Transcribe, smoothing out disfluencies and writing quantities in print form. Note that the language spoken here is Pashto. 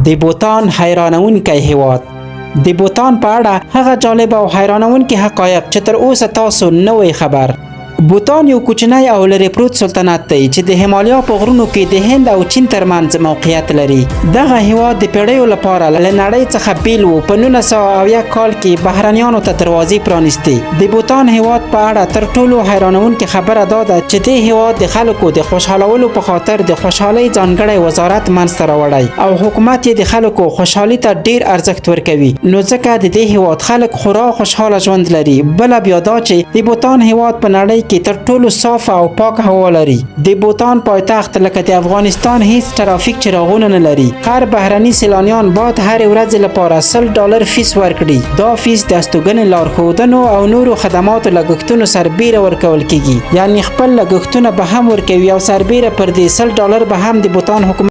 د بوتان حیرانونکی هیواد. د بوتان په اړه هغه جالب او حیرانونکي حقایق چې تر اوسه تاسو نه وئ خبر. بوتان یو کوچنی او لرې پروت سلطنت دی چې د هیمالیا په غرونو کې د هند او چین ترمنځ موقعیت لري. دغه هیواد د پیړیو لپاره له نړۍ څخه بیل و. په 1901 کال کې بهرنیانو ته دروازې پرانیستې. د بوتان هیواد په اړه تر ټولو حیرانونکې خبره دا ده چې دې هیواد د خلکو د خوشحالولو په خاطر د خوشحالۍ ځانګړی وزارت منځته راوړی او حکومت یې د خلکو خوشحالۍ ته ډیر ارزښت ورکوي. نو ځکه د دې هیواد خلک خورا خوشحاله ژوند لري. بله بیا دا چې د بوتان هیواد په نړۍ کې تر ټولو صاف او پاک هوا لري. د بوتان پایتخت لکه د افغانستان هیڅ ټرافیک چراغونه نه لري. هر بهرني سیلانیان باید هر ورځ لپاره $100 فیس ورکړي. دا فیس د استوګنې لارښودنو او نورو خدماتو لګښتونو سربیره ورکول کیږي. یعنی خپل لګښتونه به هم ورکوي او سربیره پر دې $100 به هم د بوتان حکومت